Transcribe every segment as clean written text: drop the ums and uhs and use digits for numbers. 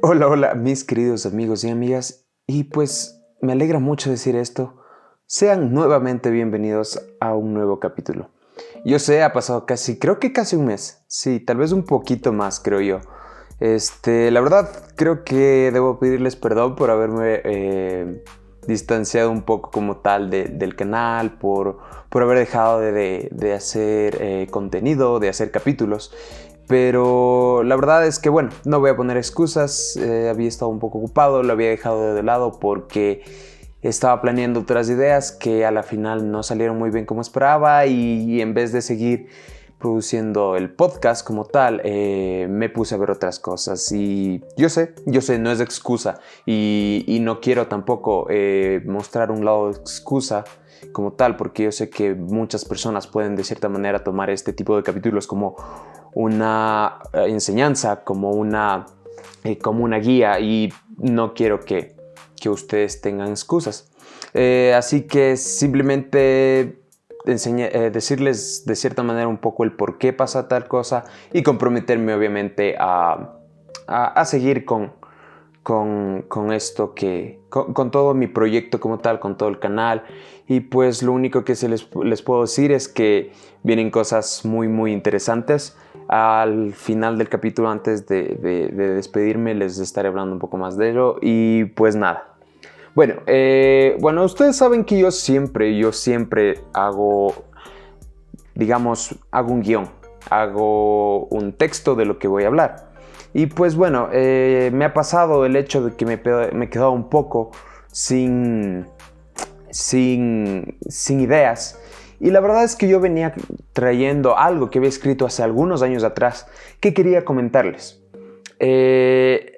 Hola, hola, mis queridos amigos y amigas. Y pues me alegra mucho decir esto. Sean nuevamente bienvenidos a un nuevo capítulo. Yo sé, ha pasado creo que casi un mes. Sí, tal vez un poquito más, creo yo. La verdad, creo que debo pedirles perdón por haberme distanciado un poco como tal del canal, por haber dejado de hacer contenido, de hacer capítulos. Pero la verdad es que, bueno, no voy a poner excusas, había estado un poco ocupado, lo había dejado de lado porque estaba planeando otras ideas que a la final no salieron muy bien como esperaba y en vez de seguir produciendo el podcast como tal, me puse a ver otras cosas y yo sé, no es excusa y no quiero tampoco mostrar un lado de excusa como tal, porque yo sé que muchas personas pueden de cierta manera tomar este tipo de capítulos como una enseñanza, como una guía y no quiero que ustedes tengan excusas. Así que simplemente decirles de cierta manera un poco el por qué pasa tal cosa y comprometerme obviamente a seguir con esto con todo mi proyecto como tal, con todo el canal. Y pues lo único que les puedo decir es que vienen cosas muy interesantes. Al final del capítulo, antes de despedirme, les estaré hablando un poco más de ello. Y pues nada. Bueno, ustedes saben que yo siempre hago, digamos, hago un guión, hago un texto de lo que voy a hablar. Y pues bueno, me ha pasado el hecho de que me he quedado un poco sin ideas. Y la verdad es que yo venía trayendo algo que había escrito hace algunos años atrás que quería comentarles. El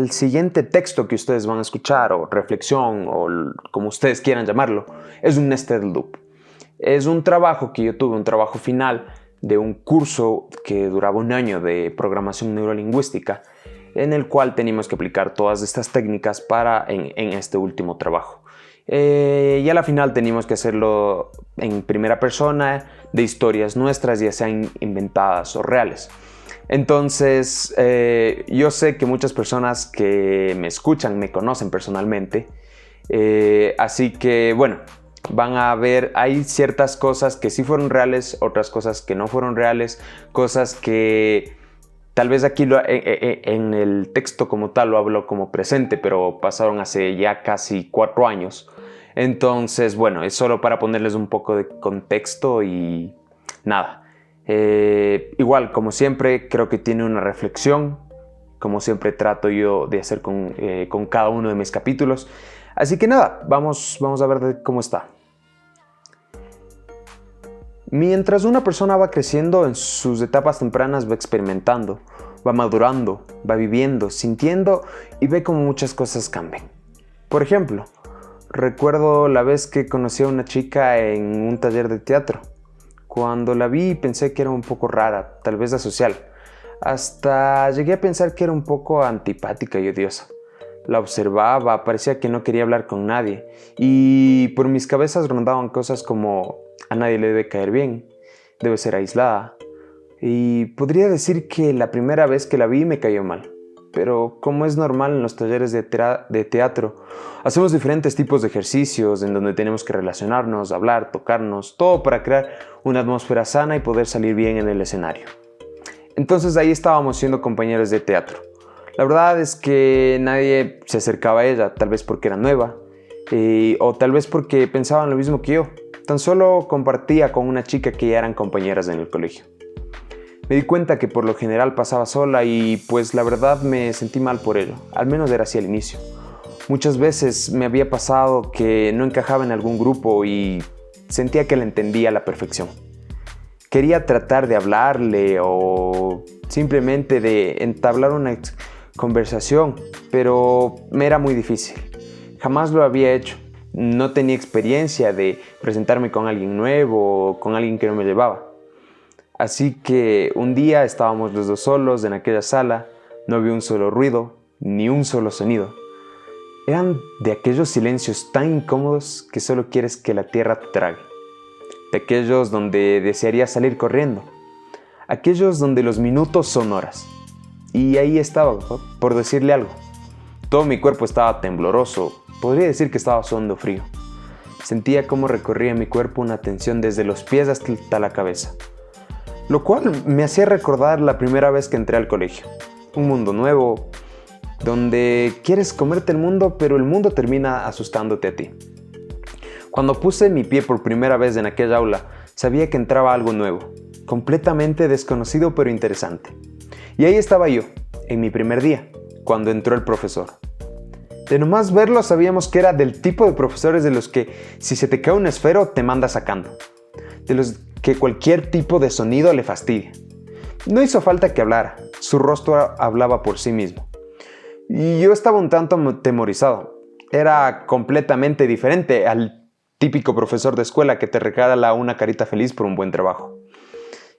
siguiente texto que ustedes van a escuchar, o reflexión, o como ustedes quieran llamarlo, es un nested loop. Es un trabajo que yo tuve, un trabajo final de un curso que duraba un año de programación neurolingüística, en el cual teníamos que aplicar todas estas técnicas en este último trabajo. Y a la final teníamos que hacerlo en primera persona, de historias nuestras, ya sean inventadas o reales. Entonces, yo sé que muchas personas que me escuchan me conocen personalmente, así que bueno, van a ver, hay ciertas cosas que sí fueron reales, otras cosas que no fueron reales, cosas que tal vez aquí en el texto como tal lo hablo como presente, pero pasaron hace ya casi 4 años. Entonces, bueno, es solo para ponerles un poco de contexto y nada. Igual, como siempre, creo que tiene una reflexión, como siempre trato yo de hacer con cada uno de mis capítulos. Así que nada, vamos a ver cómo está. Mientras una persona va creciendo en sus etapas tempranas, va experimentando, va madurando, va viviendo, sintiendo y ve cómo muchas cosas cambian. Por ejemplo, recuerdo la vez que conocí a una chica en un taller de teatro. Cuando la vi pensé que era un poco rara, tal vez asocial. Hasta llegué a pensar que era un poco antipática y odiosa. La observaba, parecía que no quería hablar con nadie. Y por mis cabezas rondaban cosas como: a nadie le debe caer bien, debe ser aislada. Y podría decir que la primera vez que la vi me cayó mal. Pero como es normal en los talleres de teatro, hacemos diferentes tipos de ejercicios en donde tenemos que relacionarnos, hablar, tocarnos, todo para crear una atmósfera sana y poder salir bien en el escenario. Entonces ahí estábamos siendo compañeros de teatro. La verdad es que nadie se acercaba a ella, tal vez porque era nueva, o tal vez porque pensaban lo mismo que yo. Tan solo compartía con una chica que ya eran compañeras en el colegio. Me di cuenta que por lo general pasaba sola y pues la verdad me sentí mal por ello, al menos era así al inicio. Muchas veces me había pasado que no encajaba en algún grupo y sentía que la entendía a la perfección. Quería tratar de hablarle o simplemente de entablar una conversación, pero me era muy difícil. Jamás lo había hecho. No tenía experiencia de presentarme con alguien nuevo o con alguien que no me llevaba. Así que un día estábamos los dos solos en aquella sala, no había un solo ruido, ni un solo sonido. Eran de aquellos silencios tan incómodos que solo quieres que la tierra te trague. De aquellos donde desearías salir corriendo. Aquellos donde los minutos son horas. y ahí estaba, por decirle algo. Todo mi cuerpo estaba tembloroso, podría decir que estaba sudando frío. Sentía cómo recorría mi cuerpo una tensión desde los pies hasta la cabeza, lo cual me hacía recordar la primera vez que entré al colegio. Un mundo nuevo, donde quieres comerte el mundo, pero el mundo termina asustándote a ti. Cuando puse mi pie por primera vez en aquella aula, sabía que entraba algo nuevo, completamente desconocido pero interesante. Y ahí estaba yo, en mi primer día, cuando entró el profesor. De nomás verlo sabíamos que era del tipo de profesores de los que si se te cae un esfero te manda sacando, de los que cualquier tipo de sonido le fastidia. No hizo falta que hablara, su rostro hablaba por sí mismo. Y yo estaba un tanto atemorizado. Era completamente diferente al típico profesor de escuela que te regala una carita feliz por un buen trabajo.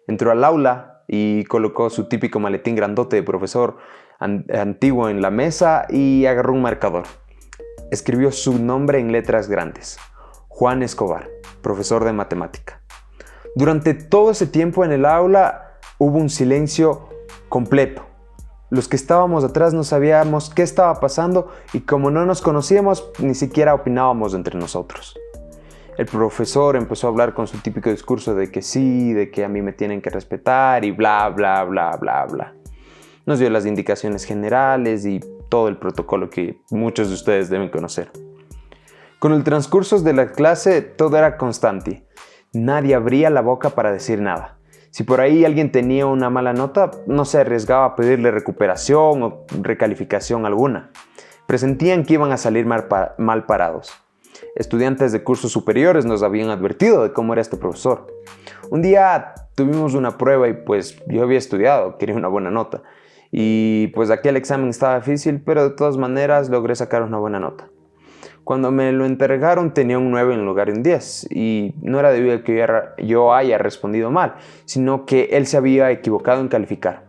Entró al aula y colocó su típico maletín grandote de profesor antiguo en la mesa y agarró un marcador. Escribió su nombre en letras grandes: Juan Escobar, profesor de matemática. Durante todo ese tiempo en el aula hubo un silencio completo. Los que estábamos atrás no sabíamos qué estaba pasando y como no nos conocíamos, ni siquiera opinábamos entre nosotros. El profesor empezó a hablar con su típico discurso de que sí, de que a mí me tienen que respetar y bla, bla, bla, bla, bla. Nos dio las indicaciones generales y todo el protocolo que muchos de ustedes deben conocer. Con el transcurso de la clase todo era constante. Nadie abría la boca para decir nada. Si por ahí alguien tenía una mala nota, no se arriesgaba a pedirle recuperación o recalificación alguna. Presentían que iban a salir mal parados. Estudiantes de cursos superiores nos habían advertido de cómo era este profesor. Un día tuvimos una prueba y pues yo había estudiado, quería una buena nota. Y pues aquel examen estaba difícil, pero de todas maneras logré sacar una buena nota. Cuando me lo entregaron tenía un 9 en lugar de un 10 y no era debido a que yo haya respondido mal, sino que él se había equivocado en calificar.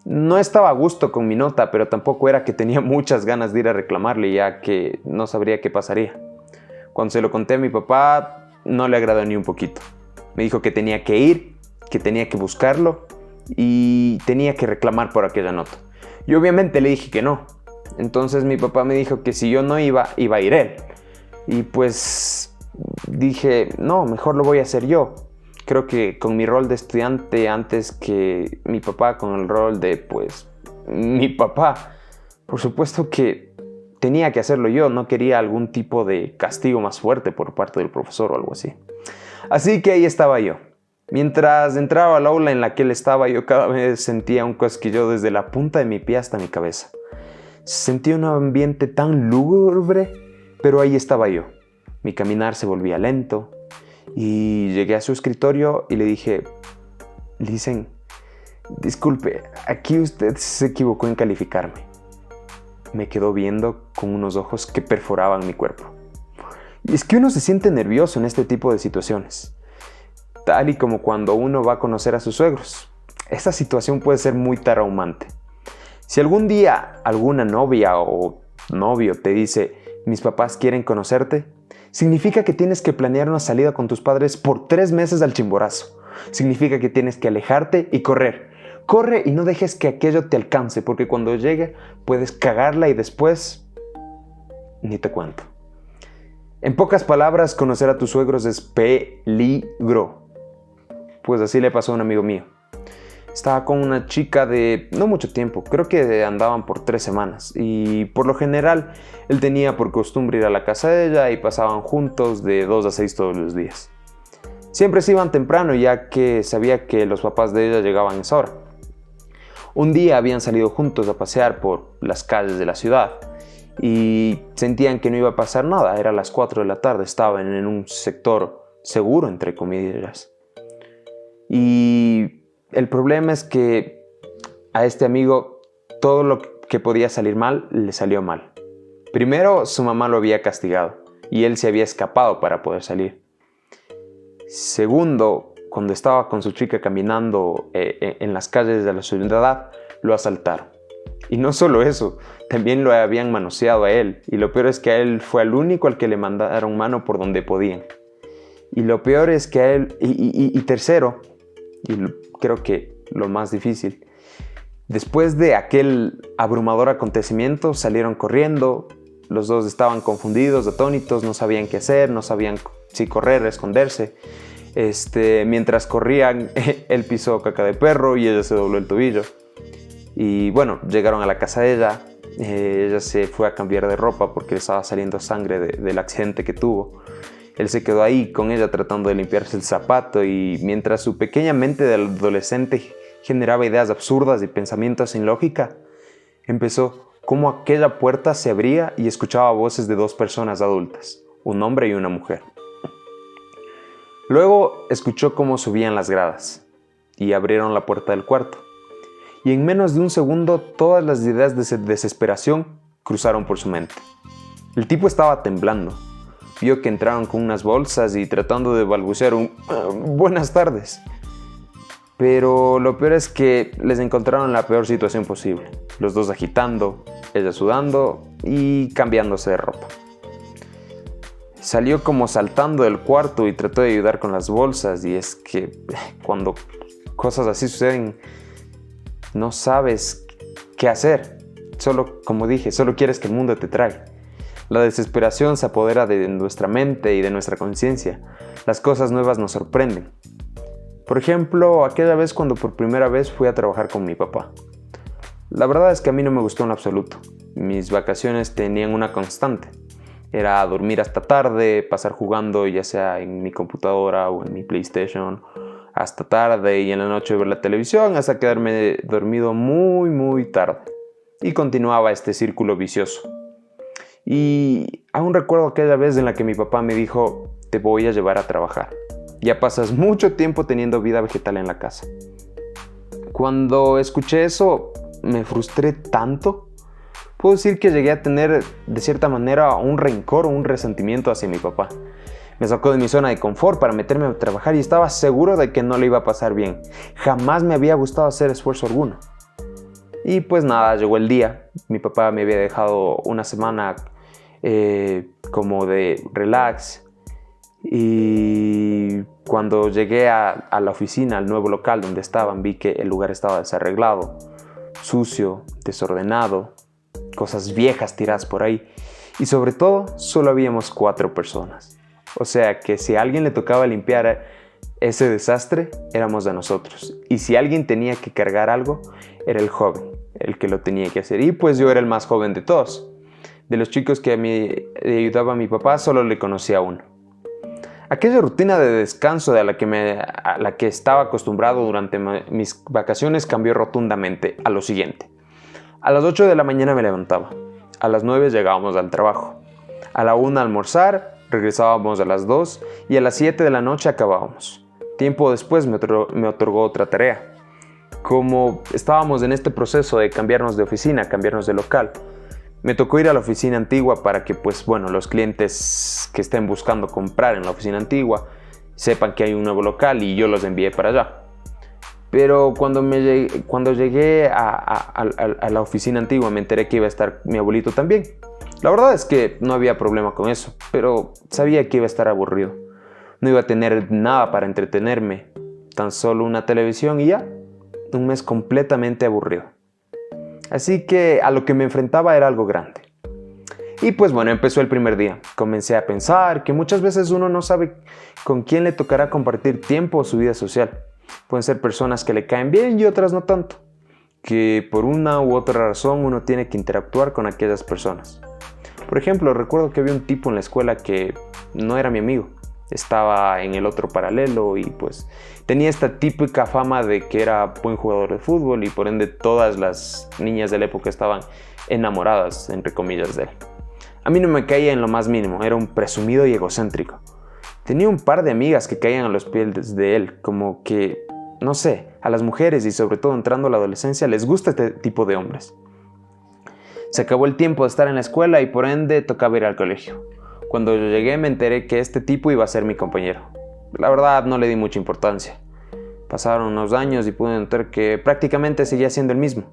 No estaba a gusto con mi nota, pero tampoco era que tenía muchas ganas de ir a reclamarle, ya que no sabría qué pasaría. Cuando se lo conté a mi papá, no le agradó ni un poquito. Me dijo que tenía que ir, que tenía que buscarlo y tenía que reclamar por aquella nota. Yo obviamente le dije que no. Entonces mi papá me dijo que si yo no iba, iba a ir él. Y pues dije, no, mejor lo voy a hacer yo. Creo que con mi rol de estudiante antes que mi papá con el rol de, pues, mi papá. Por supuesto que tenía que hacerlo yo, no quería algún tipo de castigo más fuerte por parte del profesor o algo así. Así que ahí estaba yo. Mientras entraba al aula en la que él estaba, yo cada vez sentía un cosquilleo desde la punta de mi pie hasta mi cabeza. Sentía un ambiente tan lúgubre, pero ahí estaba yo. Mi caminar se volvía lento y llegué a su escritorio y le dije, Listen, disculpe, aquí usted se equivocó en calificarme. Me quedó viendo con unos ojos que perforaban mi cuerpo. Y es que uno se siente nervioso en este tipo de situaciones, tal y como cuando uno va a conocer a sus suegros. Esta situación puede ser muy traumante. Si algún día alguna novia o novio te dice, mis papás quieren conocerte, significa que tienes que planear una salida con tus padres por 3 meses al chimborazo. Significa que tienes que alejarte y correr. Corre y no dejes que aquello te alcance, porque cuando llegue puedes cagarla y después ni te cuento. En pocas palabras, conocer a tus suegros es peligro. Pues así le pasó a un amigo mío. Estaba con una chica de no mucho tiempo, creo que andaban por 3 semanas y por lo general él tenía por costumbre ir a la casa de ella y pasaban juntos de 2 a 6 todos los días. Siempre se iban temprano ya que sabía que los papás de ella llegaban a esa hora. Un día habían salido juntos a pasear por las calles de la ciudad y sentían que no iba a pasar nada, era las 4 de la tarde, estaban en un sector seguro entre comillas. Y el problema es que a este amigo todo lo que podía salir mal le salió mal. Primero, su mamá lo había castigado y él se había escapado para poder salir. Segundo, cuando estaba con su chica caminando en las calles de la ciudad, lo asaltaron. Y no solo eso, también lo habían manoseado a él. Y lo peor es que a él fue el único al que le mandaron mano por donde podían. Y lo peor es que a él, y tercero, y creo que lo más difícil, Después de aquel abrumador acontecimiento salieron corriendo. Los dos estaban confundidos, atónitos, no sabían qué hacer, no sabían si correr, esconderse. Mientras corrían, él pisó caca de perro y ella se dobló el tobillo. Y bueno, llegaron a la casa de ella. Ella se fue a cambiar de ropa porque le estaba saliendo sangre del accidente que tuvo. Él se quedó ahí con ella tratando de limpiarse el zapato, y mientras su pequeña mente de adolescente generaba ideas absurdas y pensamientos sin lógica, empezó cómo aquella puerta se abría y escuchaba voces de dos personas adultas, un hombre y una mujer. Luego escuchó cómo subían las gradas y abrieron la puerta del cuarto. Y en menos de un segundo todas las ideas de desesperación cruzaron por su mente. El tipo estaba temblando. Vio que entraron con unas bolsas y tratando de balbucear un buenas tardes. Pero lo peor es que les encontraron en la peor situación posible. Los dos agitando, ella sudando y cambiándose de ropa. Salió como saltando del cuarto y trató de ayudar con las bolsas, y es que cuando cosas así suceden no sabes qué hacer. Solo, como dije, solo quieres que el mundo te trague. La desesperación se apodera de nuestra mente y de nuestra conciencia. Las cosas nuevas nos sorprenden. Por ejemplo, aquella vez cuando por primera vez fui a trabajar con mi papá. La verdad es que a mí no me gustó en absoluto. Mis vacaciones tenían una constante. Era dormir hasta tarde, pasar jugando ya sea en mi computadora o en mi PlayStation hasta tarde, y en la noche ver la televisión hasta quedarme dormido muy tarde. Y continuaba este círculo vicioso. Y aún recuerdo aquella vez en la que mi papá me dijo: te voy a llevar a trabajar. Ya pasas mucho tiempo teniendo vida vegetal en la casa. Cuando escuché eso, me frustré tanto. Puedo decir que llegué a tener, de cierta manera, un rencor o un resentimiento hacia mi papá. Me sacó de mi zona de confort para meterme a trabajar y estaba seguro de que no le iba a pasar bien. Jamás me había gustado hacer esfuerzo alguno. Y pues nada, llegó el día. Mi papá me había dejado una semana como de relax. Y cuando llegué a la oficina, al nuevo local donde estaban, vi que el lugar estaba desarreglado, sucio, desordenado, cosas viejas tiradas por ahí. Y sobre todo, solo habíamos 4 personas. O sea que si a alguien le tocaba limpiar ese desastre, éramos de nosotros. Y si alguien tenía que cargar algo, era el joven, el que lo tenía que hacer. Y pues yo era el más joven de todos. De los chicos que me ayudaba a mi papá, solo le conocía a uno. Aquella rutina de descanso a la que estaba acostumbrado durante mis vacaciones cambió rotundamente a lo siguiente. A las 8 de la mañana me levantaba. A las 9 llegábamos al trabajo. A la 1 a almorzar, regresábamos a las 2 y a las 7 de la noche acabábamos. Tiempo después me otorgó otra tarea. Como estábamos en este proceso de cambiarnos de oficina, cambiarnos de local, me tocó ir a la oficina antigua para que los clientes que estén buscando comprar en la oficina antigua sepan que hay un nuevo local y yo los envié para allá. Pero cuando llegué a la oficina antigua me enteré que iba a estar mi abuelito también. La verdad es que no había problema con eso, pero sabía que iba a estar aburrido. No iba a tener nada para entretenerme, tan solo una televisión y ya, un mes completamente aburrido. Así que a lo que me enfrentaba era algo grande. Y pues bueno, empezó el primer día. Comencé a pensar que muchas veces uno no sabe con quién le tocará compartir tiempo o su vida social. Pueden ser personas que le caen bien y otras no tanto. Que por una u otra razón uno tiene que interactuar con aquellas personas. Por ejemplo, recuerdo que había un tipo en la escuela que no era mi amigo. Estaba en el otro paralelo y pues tenía esta típica fama de que era buen jugador de fútbol y por ende todas las niñas de la época estaban enamoradas, entre comillas, de él. A mí no me caía en lo más mínimo, era un presumido y egocéntrico. Tenía un par de amigas que caían a los pies de él, como que, no sé, a las mujeres y sobre todo entrando a la adolescencia les gusta este tipo de hombres. Se acabó el tiempo de estar en la escuela y por ende tocaba ir al colegio. Cuando yo llegué me enteré que este tipo iba a ser mi compañero. La verdad no le di mucha importancia. Pasaron unos años y pude notar que prácticamente seguía siendo el mismo.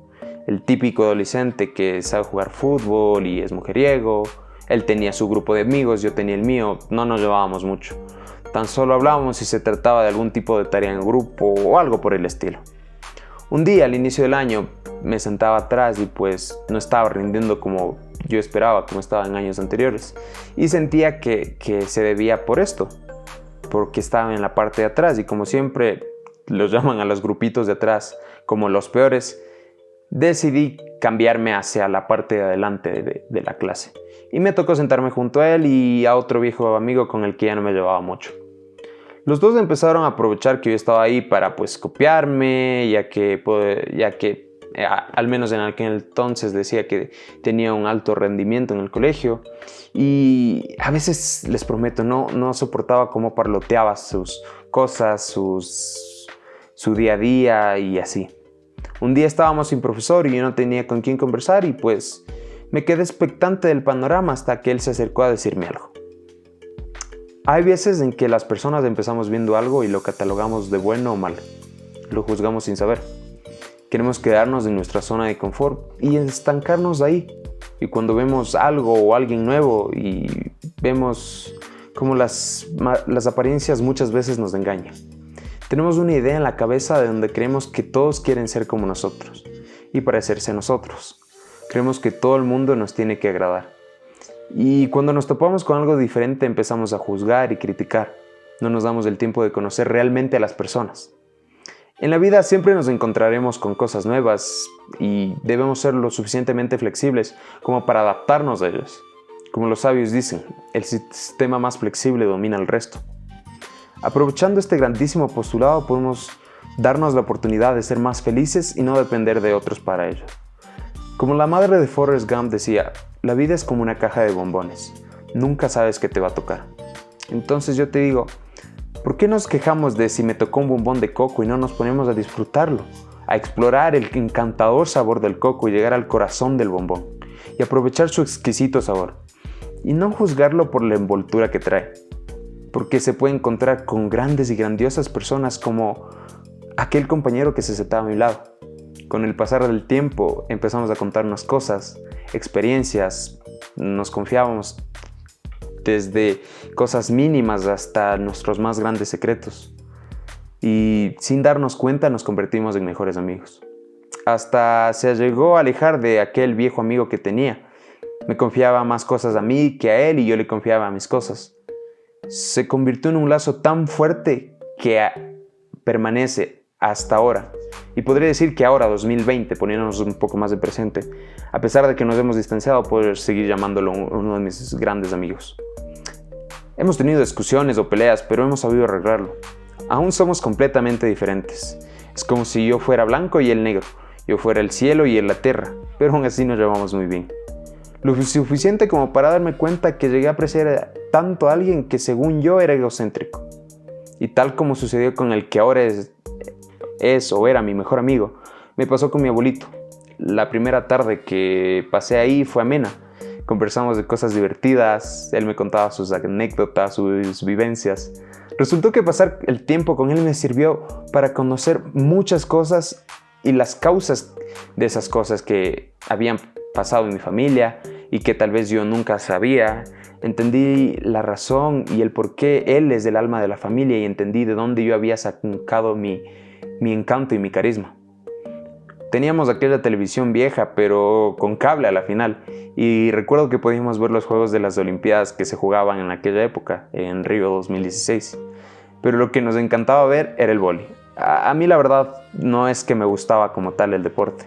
El típico adolescente que sabe jugar fútbol y es mujeriego. Él tenía su grupo de amigos, yo tenía el mío, no nos llevábamos mucho. Tan solo hablábamos si se trataba de algún tipo de tarea en grupo o algo por el estilo. Un día al inicio del año me sentaba atrás y pues no estaba rindiendo como yo esperaba, como estaba en años anteriores. Y sentía que se debía por esto, porque estaba en la parte de atrás y como siempre los llaman a los grupitos de atrás como los peores, decidí cambiarme hacia la parte de adelante de la clase. Y me tocó sentarme junto a él y a otro viejo amigo con el que ya no me llevaba mucho. Los dos empezaron a aprovechar que yo estaba ahí para pues copiarme, ya que al menos en aquel entonces decía que tenía un alto rendimiento en el colegio. Y a veces, les prometo, no soportaba cómo parloteaba sus cosas, su día a día y así. Un día estábamos sin profesor y yo no tenía con quién conversar y pues me quedé expectante del panorama hasta que él se acercó a decirme algo. Hay veces en que las personas empezamos viendo algo y lo catalogamos de bueno o malo. Lo juzgamos sin saber. Queremos quedarnos en nuestra zona de confort y estancarnos ahí. Y cuando vemos algo o alguien nuevo y vemos cómo las apariencias muchas veces nos engañan. Tenemos una idea en la cabeza de donde creemos que todos quieren ser como nosotros y parecerse a nosotros. Creemos que todo el mundo nos tiene que agradar. Y cuando nos topamos con algo diferente empezamos a juzgar y criticar. No nos damos el tiempo de conocer realmente a las personas. En la vida siempre nos encontraremos con cosas nuevas y debemos ser lo suficientemente flexibles como para adaptarnos a ellas. Como los sabios dicen, el sistema más flexible domina el resto. Aprovechando este grandísimo postulado podemos darnos la oportunidad de ser más felices y no depender de otros para ello. Como la madre de Forrest Gump decía, la vida es como una caja de bombones, nunca sabes qué te va a tocar. Entonces yo te digo, ¿por qué nos quejamos de si me tocó un bombón de coco y no nos ponemos a disfrutarlo? A explorar el encantador sabor del coco y llegar al corazón del bombón y aprovechar su exquisito sabor. Y no juzgarlo por la envoltura que trae, porque se puede encontrar con grandes y grandiosas personas como aquel compañero que se sentaba a mi lado. Con el pasar del tiempo empezamos a contarnos cosas, experiencias, nos confiábamos desde cosas mínimas hasta nuestros más grandes secretos. Y sin darnos cuenta nos convertimos en mejores amigos. Hasta se llegó a alejar de aquel viejo amigo que tenía. Me confiaba más cosas a mí que a él y yo le confiaba mis cosas. Se convirtió en un lazo tan fuerte que permanece hasta ahora. Y podría decir que ahora, 2020, poniéndonos un poco más de presente, a pesar de que nos hemos distanciado, puedo seguir llamándolo uno de mis grandes amigos. Hemos tenido discusiones o peleas, pero hemos sabido arreglarlo. Aún somos completamente diferentes. Es como si yo fuera blanco y él negro, yo fuera el cielo y él la tierra, pero aún así nos llevamos muy bien. Lo suficiente como para darme cuenta que llegué a apreciar tanto a alguien que según yo era egocéntrico. Y tal como sucedió con el que ahora es o era mi mejor amigo, me pasó con mi abuelito. La primera tarde que pasé ahí fue amena. Conversamos de cosas divertidas, él me contaba sus anécdotas, sus vivencias. Resultó que pasar el tiempo con él me sirvió para conocer muchas cosas y las causas de esas cosas que habían pasado en mi familia y que tal vez yo nunca sabía. Entendí la razón y el por qué él es el alma de la familia y entendí de dónde yo había sacado mi encanto y mi carisma. Teníamos aquella televisión vieja, pero con cable a la final, y recuerdo que podíamos ver los juegos de las Olimpiadas que se jugaban en aquella época, en Río 2016. Pero lo que nos encantaba ver era el vóley. A mí la verdad no es que me gustaba como tal el deporte,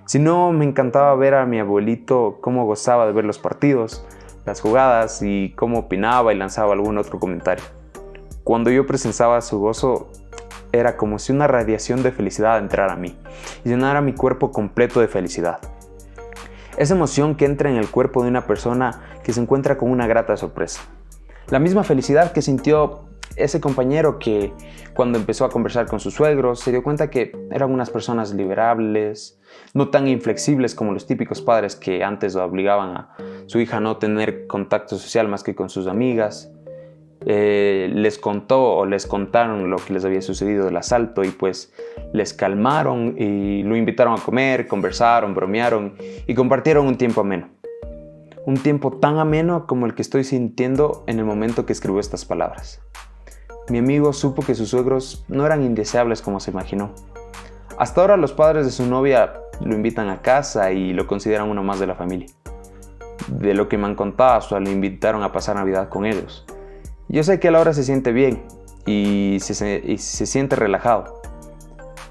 sino me encantaba ver a mi abuelito cómo gozaba de ver los partidos, las jugadas y cómo opinaba y lanzaba algún otro comentario. Cuando yo presenciaba su gozo, era como si una radiación de felicidad entrara a mí y llenara mi cuerpo completo de felicidad. Esa emoción que entra en el cuerpo de una persona que se encuentra con una grata sorpresa. La misma felicidad que sintió ese compañero que cuando empezó a conversar con sus suegros se dio cuenta que eran unas personas liberables, no tan inflexibles como los típicos padres que antes obligaban a su hija a no tener contacto social más que con sus amigas. Les contó o les contaron lo que les había sucedido del asalto y pues les calmaron y lo invitaron a comer, conversaron, bromearon y compartieron un tiempo ameno. Un tiempo tan ameno como el que estoy sintiendo en el momento que escribo estas palabras. Mi amigo supo que sus suegros no eran indeseables como se imaginó. Hasta ahora los padres de su novia lo invitan a casa y lo consideran uno más de la familia. De lo que me han contado, hasta lo invitaron a pasar Navidad con ellos. Yo sé que a la hora se siente bien y se siente relajado.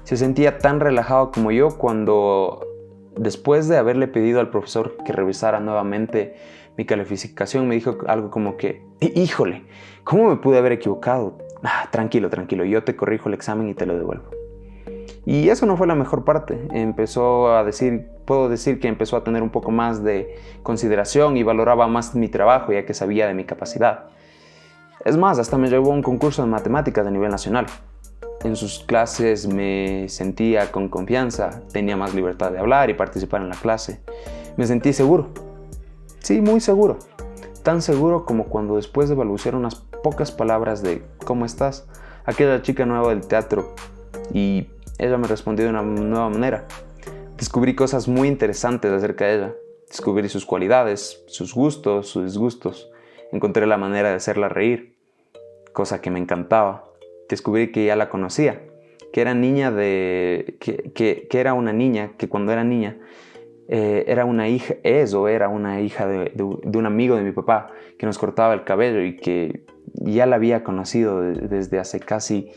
Se sentía tan relajado como yo cuando, después de haberle pedido al profesor que revisara nuevamente mi calificación, me dijo algo como que, híjole, ¿cómo me pude haber equivocado? Tranquilo, yo te corrijo el examen y te lo devuelvo. Y eso no fue la mejor parte. Puedo decir que empezó a tener un poco más de consideración y valoraba más mi trabajo, ya que sabía de mi capacidad. Es más, hasta me llevó a un concurso de matemáticas a nivel nacional. En sus clases me sentía con confianza, tenía más libertad de hablar y participar en la clase. Me sentí seguro. Sí, muy seguro. Tan seguro como cuando después de balbucear unas pocas palabras de ¿cómo estás?, aquella chica nueva del teatro, y ella me respondió de una nueva manera. Descubrí cosas muy interesantes acerca de ella. Descubrí sus cualidades, sus gustos, sus disgustos. Encontré la manera de hacerla reír, cosa que me encantaba. Descubrí que ya la conocía, que era una niña que cuando era niña era una hija de un amigo de mi papá que nos cortaba el cabello y que ya la había conocido desde hace casi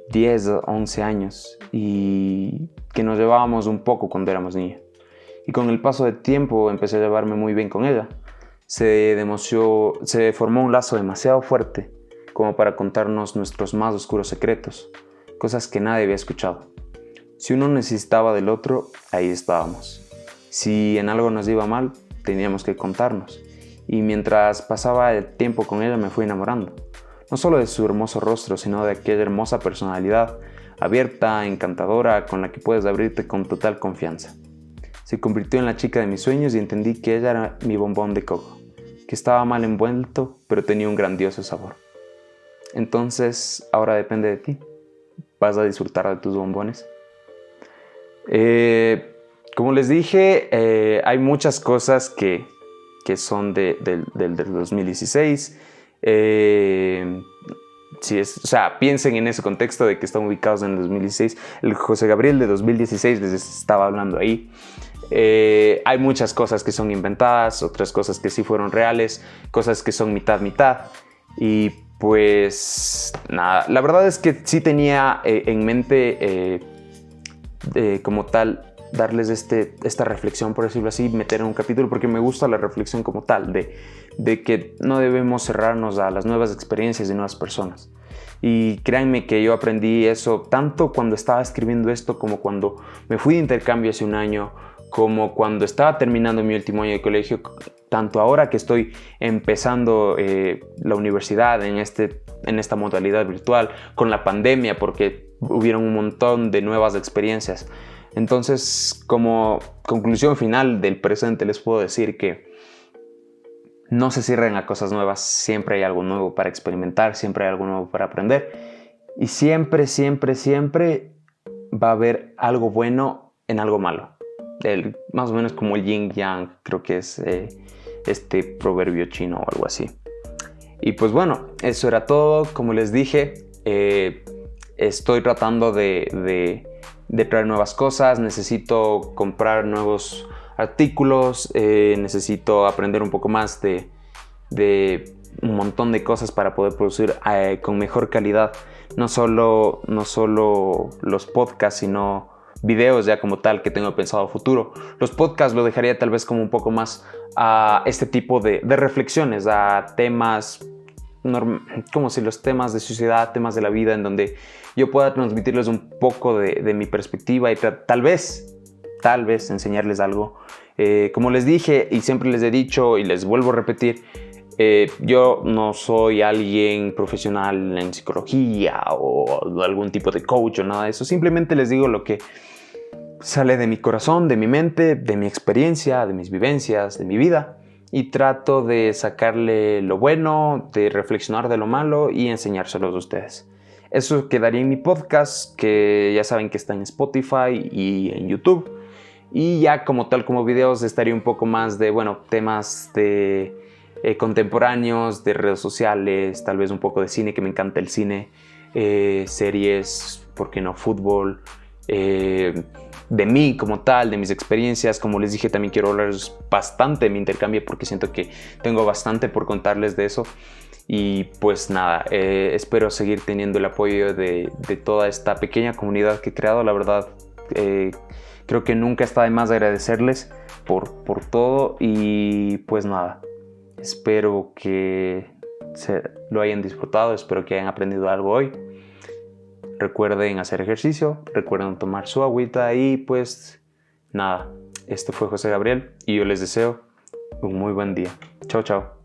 10 o 11 años y que nos llevábamos un poco cuando éramos niños. Y con el paso del tiempo empecé a llevarme muy bien con ella. Se formó un lazo demasiado fuerte como para contarnos nuestros más oscuros secretos, cosas que nadie había escuchado. Si uno necesitaba del otro, ahí estábamos. Si en algo nos iba mal, teníamos que contarnos. Y mientras pasaba el tiempo con ella me fui enamorando. No solo de su hermoso rostro, sino de aquella hermosa personalidad, abierta, encantadora, con la que puedes abrirte con total confianza. Se convirtió en la chica de mis sueños y entendí que ella era mi bombón de coco, que estaba mal envuelto, pero tenía un grandioso sabor. Entonces, ahora depende de ti. ¿Vas a disfrutar de tus bombones? Como les dije, hay muchas cosas que son del 2016. Piensen en ese contexto de que están ubicados en el 2016. El José Gabriel de 2016 les estaba hablando ahí. Hay muchas cosas que son inventadas, otras cosas que sí fueron reales, cosas que son mitad. Y pues nada, la verdad es que sí tenía en mente como tal darles esta reflexión, por decirlo así, meter en un capítulo, porque me gusta la reflexión como tal, de que no debemos cerrarnos a las nuevas experiencias de nuevas personas. Y créanme que yo aprendí eso tanto cuando estaba escribiendo esto, como cuando me fui de intercambio hace un año, como cuando estaba terminando mi último año de colegio, tanto ahora que estoy empezando la universidad en esta modalidad virtual, con la pandemia, porque hubieron un montón de nuevas experiencias. Entonces, como conclusión final del presente, les puedo decir que no se cierren a cosas nuevas. Siempre hay algo nuevo para experimentar, siempre hay algo nuevo para aprender. Y siempre va a haber algo bueno en algo malo. Más o menos como el yin yang, creo que es este proverbio chino o algo así. Y pues bueno, eso era todo. Como les dije, estoy tratando de traer nuevas cosas. Necesito comprar nuevos artículos, necesito aprender un poco más de un montón de cosas para poder producir con mejor calidad, no solo los podcasts, sino videos ya como tal que tengo pensado a futuro. Los podcasts lo dejaría tal vez como un poco más a este tipo de reflexiones, a temas como si los temas de sociedad, temas de la vida, en donde yo pueda transmitirles un poco de mi perspectiva y tal vez enseñarles algo. Como les dije y siempre les he dicho y les vuelvo a repetir, yo no soy alguien profesional en psicología o algún tipo de coach o nada de eso. Simplemente les digo lo que sale de mi corazón, de mi mente, de mi experiencia, de mis vivencias, de mi vida. Y trato de sacarle lo bueno, de reflexionar de lo malo y enseñárselos a ustedes. Eso quedaría en mi podcast, que ya saben que está en Spotify y en YouTube. Y ya como tal, como videos, estaría un poco más de, temas de contemporáneos, de redes sociales, tal vez un poco de cine, que me encanta el cine, series, ¿por qué no? Fútbol, de mí como tal, de mis experiencias. Como les dije, también quiero hablarles bastante de mi intercambio porque siento que tengo bastante por contarles de eso. Y pues nada, espero seguir teniendo el apoyo de toda esta pequeña comunidad que he creado. La verdad, creo que nunca está de más agradecerles por todo. Y pues nada, espero que lo hayan disfrutado, espero que hayan aprendido algo hoy. Recuerden hacer ejercicio, recuerden tomar su agüita y pues nada, este fue José Gabriel y yo les deseo un muy buen día. Chao, chao.